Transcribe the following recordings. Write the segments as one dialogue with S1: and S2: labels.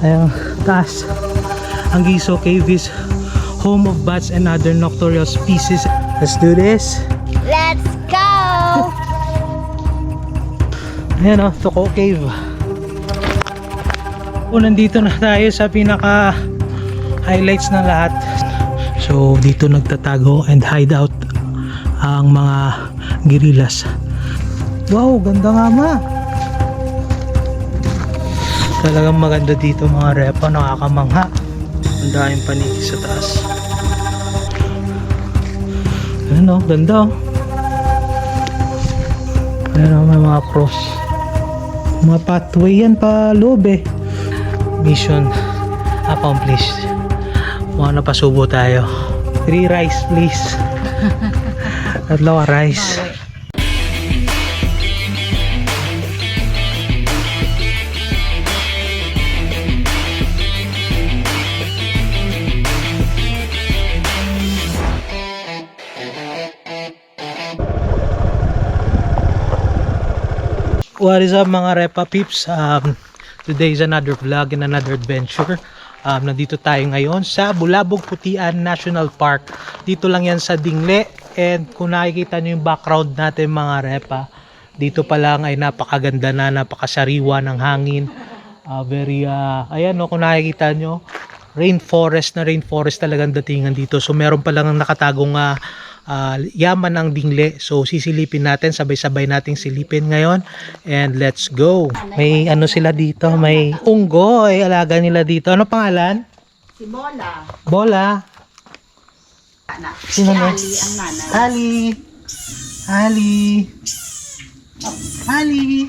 S1: Ayun, taas. Ang Giso Cave is home of bats and other nocturnal species. Let's do this.
S2: Let's go!
S1: Ayan o, Tuko Cave. Nandito na tayo sa pinaka highlights ng lahat. So dito nagtatago and hideout ang mga guerrillas. Wow, ganda nga ma. Talagang maganda dito mga repa, nakakamangha. Ang daming paniki sa taas. Ayan o, ganda o. Ayan o, may mga cross. Mga pathway yan pa loob eh. Mission accomplished. Mga napasubo tayo. 3 rice please. Tatlo ka rice. What is up mga Repa Peeps? Today is another vlog and another adventure. Nandito tayo ngayon sa Bulabog Putian National Park. Dito lang yan sa Dingle. And kung nakikita nyo yung background natin mga Repa, dito pa lang ay napakaganda na, napakasariwa ng hangin. Ayan o, kung nakikita nyo, rainforest talagang datingan dito. So meron pa lang nakatagong yaman ng Dingle. So sisilipin natin, sabay-sabay nating silipin ngayon. And let's go. May ano sila dito, may unggoy, alaga nila dito. Ano pangalan?
S2: Si Bola.
S1: Bola.
S2: Si
S1: Sino
S2: Ali,
S1: next?
S2: ang nanay.
S1: Ali.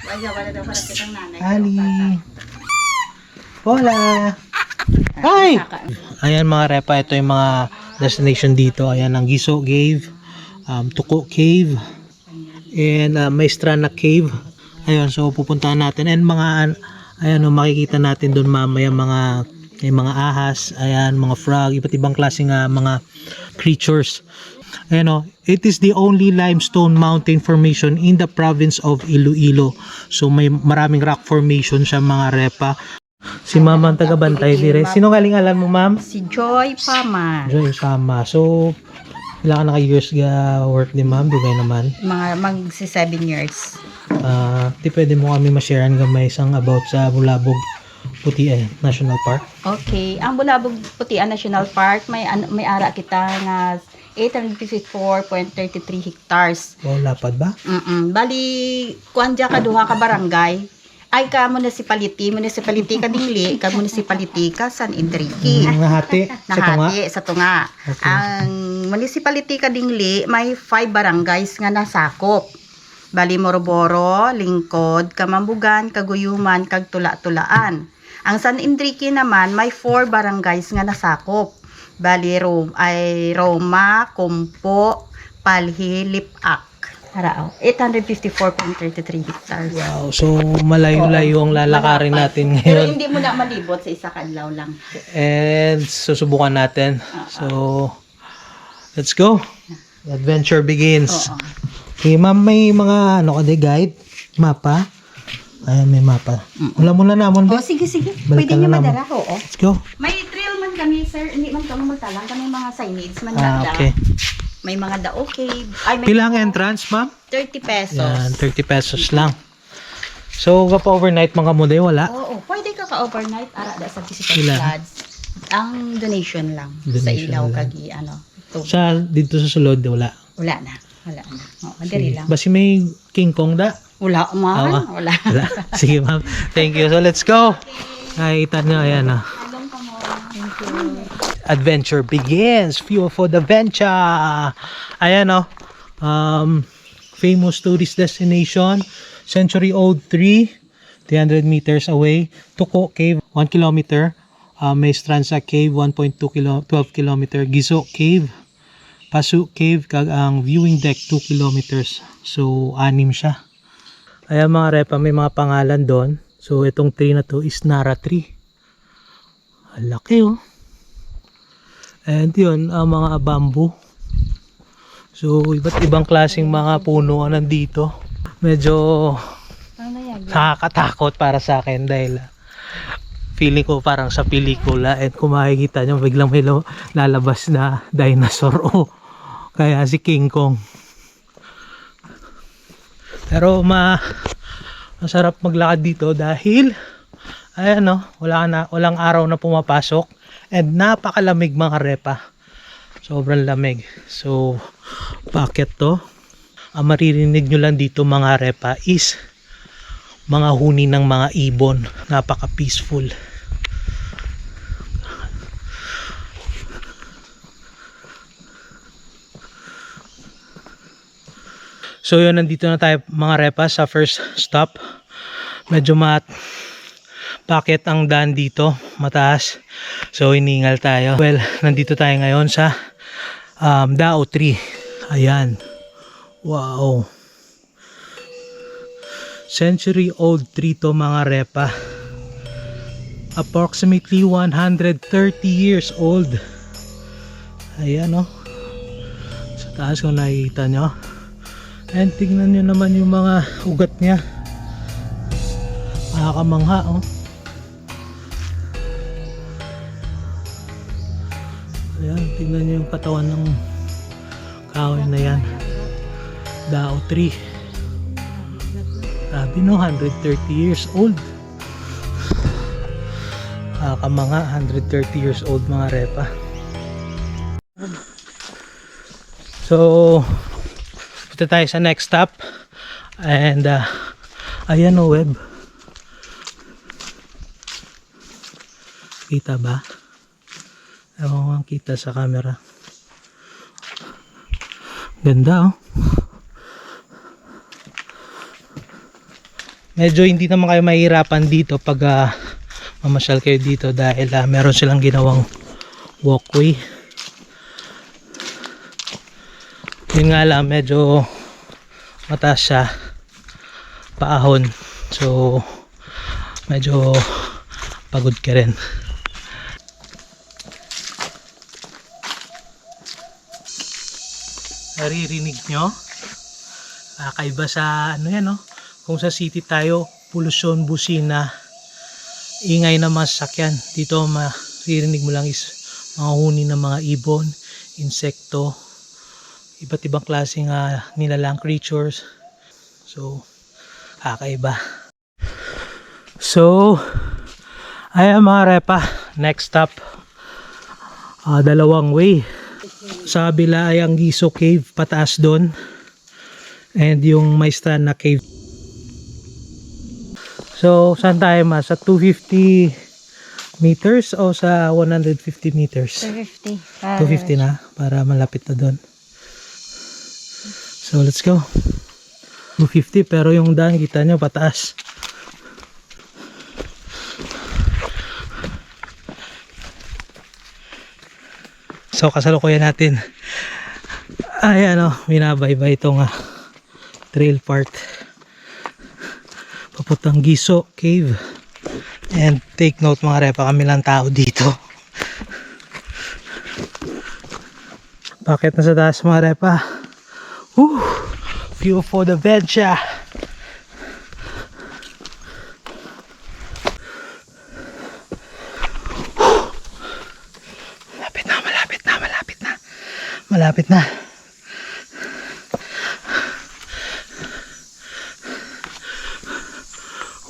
S2: Wala daw para kitang nanay.
S1: Ali. Bola. Hi! Ayan mga Repa, ito yung mga destination dito. Ayan ang Giso Cave, Tuko Cave, and Maestrana Cave. Ayun, so pupuntahan natin. And mga, ayan o, makikita natin doon mamaya may mga ahas, ayan, mga frog, iba't ibang klaseng mga creatures. Ayan o, it is the only limestone mountain formation in the province of Iloilo. So may maraming rock formation siya mga Repa. Si Ma'am ang taga-bantay dire. Sino galing alam mo, Ma'am?
S2: Si Joy Pama.
S1: Joy Sama. So, ilang ka naka-years ga work ni Ma'am? Dugay naman.
S2: Magsi 7 years.
S1: Di pwede mo kami ma-sharean gamay isang about sa Bulabog Putian National Park.
S2: Okay, ang Bulabog Putian National Park may ara kita nga 854.33 hectares.
S1: Wow, lapad ba?
S2: Bali kuan ka duha ka barangay. Ay ka municipality ka Dingle, ka municipality ka San Enrique.
S1: Nahati sa tunga.
S2: Nahati sa tunga.
S1: Okay.
S2: Ang municipality ka Dingle may 5 barangays nga nasakop. Bali Moroboro, Lingkod, Kamambugan, Kaguyuman, kag Tula-Tulaan. Ang San Enrique naman may 4 barangays nga nasakop. Bali Roma, Kumpo, Palhi, Lipak. Harao, 854.33 hectares.
S1: Wow, so malayo-layo ang lalakarin natin
S2: Pero
S1: ngayon.
S2: hindi mo na malibot sa isa kadlaw lang.
S1: And susubukan natin. So, let's go. The adventure begins.
S2: Oo.
S1: Okay, Ma'am, may mga ano ka guide? Mapa? Ayan, may mapa. Wala mo na namon,
S2: Oh,
S1: Be.
S2: sige.
S1: Balik
S2: Pwede
S1: ka
S2: niyo
S1: na naman.
S2: madala, oo.
S1: Let's go.
S2: May trail man kami, sir. Hindi man kami magtalang. Kami mga signage man
S1: Okay.
S2: May mga dao cave. Ay, may
S1: Pilang entrance, Ma'am?
S2: 30 pesos.
S1: Yan, 30 pesos lang. So, overnight mga muday, wala?
S2: Oo, pwede ka ka-overnight. Ara, da sa Visitor
S1: Ilan?
S2: Floods. Ang donation lang. Sa
S1: Donation
S2: ilaw,
S1: lang.
S2: kagi, ano. Ito.
S1: Dito sa sulod, wala.
S2: Wala na. Oo, madali lang.
S1: Basi may King Kong da?
S2: Wala, man. Wala.
S1: Wala. Sige, Ma'am. Thank you. So, let's go. Nakikita nyo, ayan na.
S2: Thank you.
S1: Adventure begins. Fuel for the venture. Ayan o. Famous tourist destination. Century-old tree. 300 meters away. Tuko Cave, 1 kilometer. Maestrana Cave, 12 kilometer. Giso Cave. Pasu Cave, kag ang viewing deck, 2 kilometers. So, 6 siya. Ayan mga Repa, may mga pangalan doon. So, itong tree na to is Nara tree. Ang laki oh. And yun, ang mga bamboo. So, iba't ibang klaseng mga puno ang nandito. Medyo nakakatakot para sa akin dahil feeling ko parang sa pelikula, and kung makikita nyo biglang may lalabas na dinosaur o kaya si King Kong. Pero masarap maglakad dito dahil ayan no, walang araw na pumapasok and napakalamig mga repa. Sobrang lamig. So bakit to? Ang maririnig nyo lang dito mga repa is mga huni ng mga ibon. Napaka peaceful. So yun, nandito na tayo mga repa sa first stop. Medyo bakit ang daan dito mataas, so hiningal tayo. Well, nandito tayo ngayon sa Dao Tree. Ayan, wow, century old tree to mga repa, approximately 130 years old. Ayan o, sa taas kung nakikita nyo, and tingnan nyo naman yung mga ugat nya, nakakamangha oh. Ayan, tingnan nyo yung katawan ng kahoy na yan. Dao Tree. Sabi no, 130 years old. Kamanga, 130 years old mga repa. So, punta tayo sa next stop. And, ayan o, web. Kita ba? Ewan ko kita sa camera. Ganda oh. Medyo hindi naman kayo mahirapan dito pag mamasyal kayo dito dahil meron silang ginawang walkway. Yun nga lang, medyo mataas siya, paahon, so medyo pagod ka rin. Naririnig nyo? Kakaiba sa ano yan, no? Kung sa city tayo, polusyon, busina, ingay na mga sasakyan. Dito maririnig mo lang is mga huni ng mga ibon, insekto, iba't ibang klaseng nilalang creatures. So kakaiba. So ayan mga repa, next stop, dalawang way. Sa kabila ay ang Giso Cave, pataas doon, and yung may stand na cave. So saan tayo ma? Sa 250 meters o sa 150 meters?
S2: 250.
S1: 250 na, para malapit na doon. So let's go. 250, pero yung daan kita nyo pataas. So kasalukuyan natin ay binabaybay itong trail part papuntang Giso Cave. And take note mga repa, kami lang tao dito. Bakit nasa taas mga repa? View for the venture. Malapit na.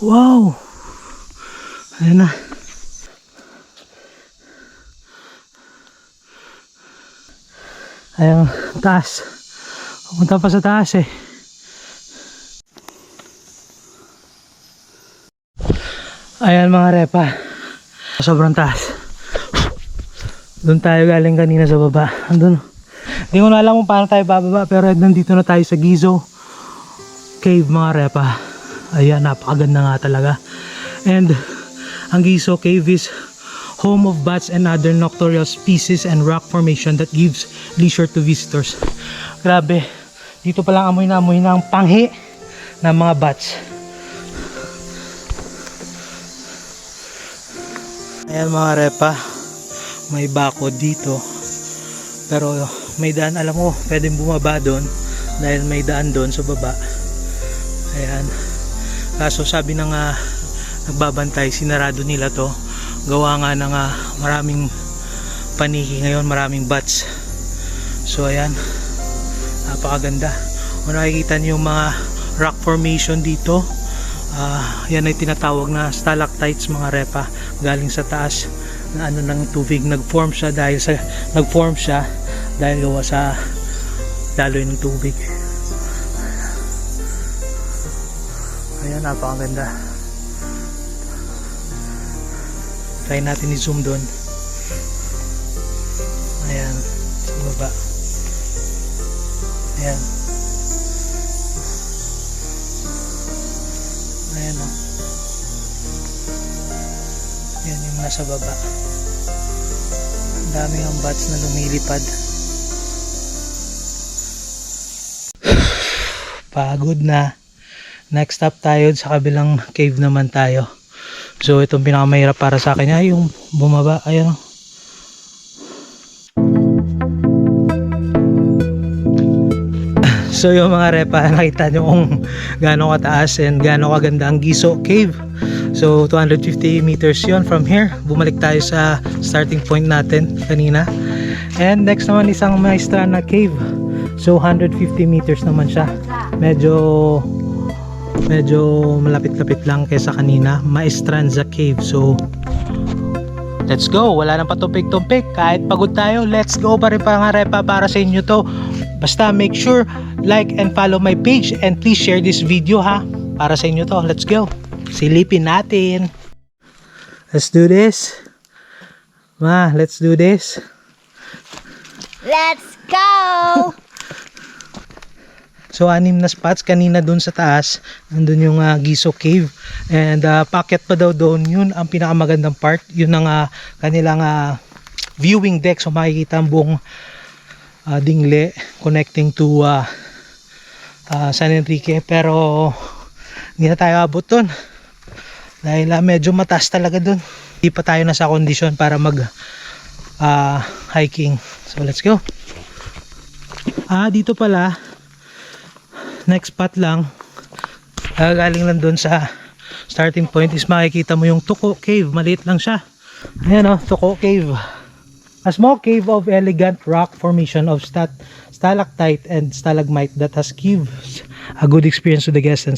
S1: Wow. Ayan na. Ayan, taas. Pupunta pa sa taas eh. Ayan mga repa. Sobrang taas. Doon tayo galing kanina sa baba. Andun. Hindi ko na alam kung paano tayo bababa, pero nandito na tayo sa Giso Cave mga repa. Ayan, napakaganda nga talaga. And ang Giso Cave is home of bats and other nocturnal species and rock formation that gives leisure to visitors. Grabe, dito palang amoy na ang panghi ng mga bats. Ayan mga repa, may bako dito, pero may daan, alam mo, pwedeng bumaba doon dahil may daan doon sa baba. Ayan, kaso sabi ng nagbabantay, sinarado nila to gawa nga ng maraming paniki ngayon, maraming bats. So ayan, napakaganda. Kung nakikita niyo yung mga rock formation dito, yan ay tinatawag na stalactites mga repa, galing sa taas na ano ng tubig. Nag-form siya dahil gawa sa daloy ng tubig. Ayan, napakaganda. Try natin i-zoom doon. Ayan, sa baba. Ayan. Ayan o. Ayan yung nasa baba. Ang daming ang bats na lumilipad. Pagod na. Next stop tayo, sa kabilang cave naman tayo. So itong pinakamahirap para sa akin ay yung bumaba. Ayan o. So yung mga repa, nakita nyo kung gaano kataas and gaano kaganda ang Giso Cave. So 250 meters yon from here. Bumalik tayo sa starting point natin kanina. And next naman isang maestra na cave. So 150 meters naman siya. Medyo malapit-lapit lang kaysa kanina. Maestranza Cave. So let's go. Wala nang patumpik-tumpik. Kahit pagod tayo, let's go pa rin mga repa para sa inyo to. Basta make sure like and follow my page and please share this video ha. Para sa inyo to. Let's go. Silipin natin. Let's do this. Ma, let's do this.
S3: Let's go!
S1: So 6 na spots kanina dun sa taas. Nandun yung Giso Cave. And packet pa daw doon. Yun ang pinakamagandang part. Yun ang kanilang viewing deck. So makikita ang buong Dingle connecting to San Enrique. Pero hindi na tayo abot dun. Dahil medyo mataas talaga dun. Hindi pa tayo nasa kondisyon para mag hiking. So let's go. Dito pala next spot lang, galing lang doon sa starting point is makikita mo yung Tuko Cave. Maliit lang siya. Ayan o, Tuko Cave. A small cave of elegant rock formation of stalactite and stalagmite that has gives a good experience to the guests. And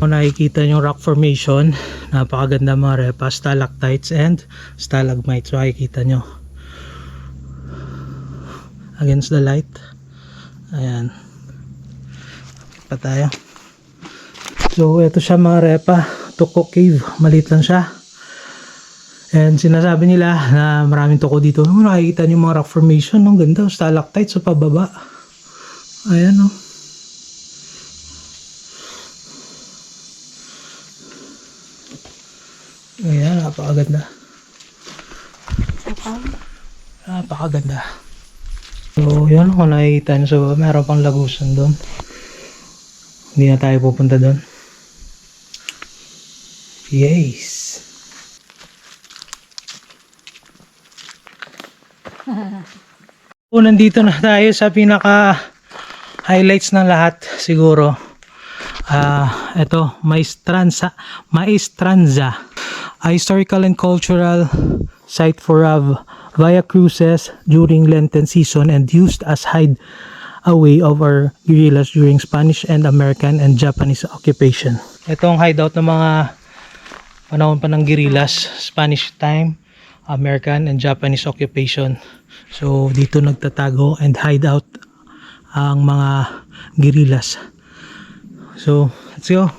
S1: kung nakikita yung rock formation, napakaganda mga repa, stalactites and stalagmites. So makikita nyo against the light. Ayan, pa tayo. So ito siya mga repa, Tuko Cave. Maliit lang siya. And sinasabi nila na maraming tuko dito. Nakikita niyo mga rock formation. Ang ganda, stalactites sa pababa. Ayan o. Ayan, napakaganda. Napakaganda. So yun, kung nakikita nyo. So meron pang lagusan doon. Hindi na tayo pupunta doon. Yes. So, nandito na tayo sa pinaka highlights ng lahat siguro. Ito, Maestranza, a historical and cultural site for Via Cruises during Lenten season and used as hideaway of our guerrillas during Spanish and American and Japanese occupation. Ito ang hideout ng mga panahon pa ng guerrillas, Spanish time, American and Japanese occupation. So dito nagtatago and hideout ang mga guerrillas. So let's go.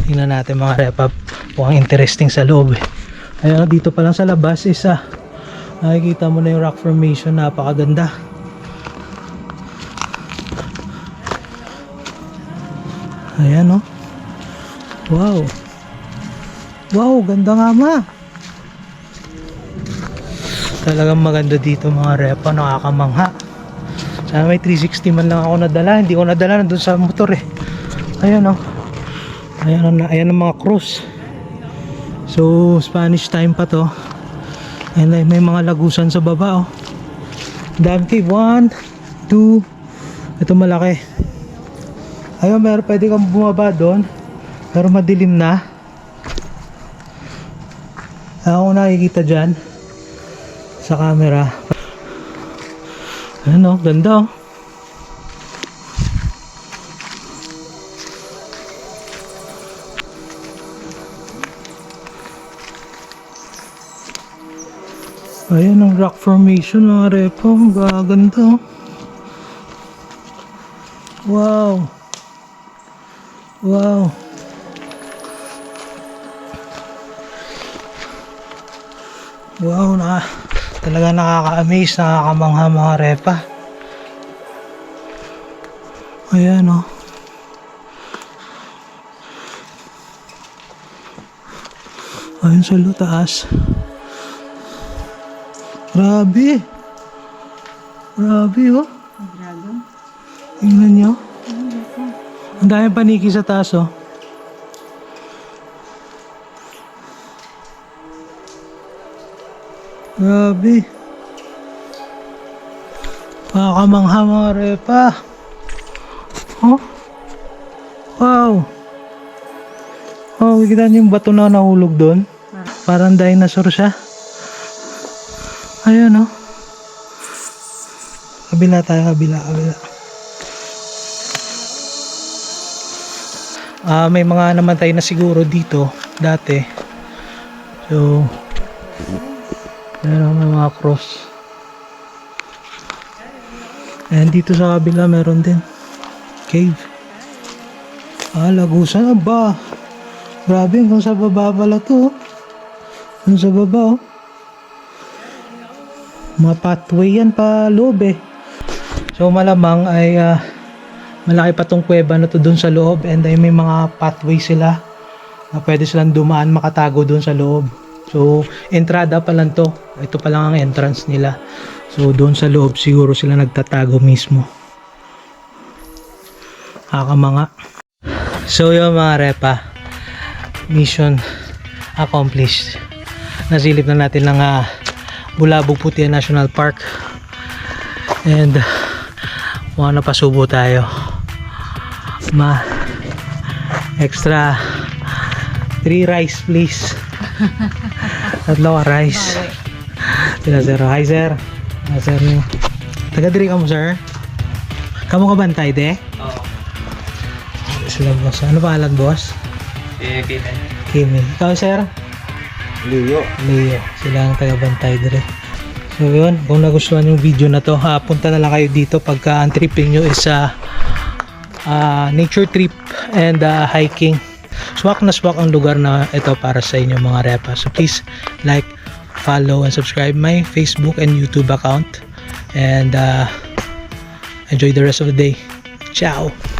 S1: Tingnan natin mga repap. Mukhang interesting sa loob. Ayan, dito pa lang sa labas is nakikita mo na yung rock formation. Napakaganda. Ayan o. Wow. Wow, ganda nga ma. Talagang maganda dito mga repa, nakakamangha. Sana may 360 man lang ako nadala. Hindi ko nadala, nandun sa motor eh. Ayan o. Ayan ang mga cross. So Spanish time pa to. And may mga lagusan sa baba oh. Dam cave 1, 2. Ito malaki. Ayun, pwede kang bumaba doon. Pero madilim na. Ako nakikita dyan sa camera. Ano, ganda oh. Ayan ang rock formation mga repo. Gaganda oh. Wow. Wow. Wow, talaga nakaka-amaze, nakakamangha mga repa. Ayan oh. Ayun sa taas. Grabe. Grabe oh.
S2: Dragon.
S1: Tingnan nyo. Ang daming paniki sa taas oh. Grabe. Nakakamangha mga repa. Oh. Wow. Oh, kita niyo yung bato na nahulog doon. Parang dinosaur siya. Ayun oh. Kabila tayo, kabila. May mga namatay na siguro dito dati. So, meron may mga cross. And dito sa kabila meron din cave. Lagusan ba? Grabe, hanggang sa baba pala to. Hanggang sa baba oh. Mga pathway yan pa loob eh. So malamang ay malaki pa tong kuweba na to dun sa loob, and ay may mga pathway sila na pwede silang dumaan, makatago dun sa loob. So entrada pa lang to. Ito pa lang ang entrance nila. So doon sa loob siguro sila nagtatago mismo. Kakamanga. So yung mga repa, mission accomplished. Nasilip na natin ng Bulabog Puti National Park, and mga napasubo tayo. Extra 3 rice please. Tatlo ka rice. Sila sir. Hi sir. Hi sir. Taga-diri ka mo sir? Kamu ka bantay de?
S3: Oo.
S1: Sila boss. Ano pangalan boss?
S3: Kimi.
S1: Kimi. Ikaw sir?
S3: Leo.
S1: Leo. Sila ang taga-bantay dire. So yun, kung nagustuhan yung video na to, punta na lang kayo dito pagka ang tripping nyo is nature trip and hiking. Swak na swak ang lugar na ito para sa inyo mga repa. So please like, follow, and subscribe my Facebook and YouTube account. And enjoy the rest of the day. Ciao!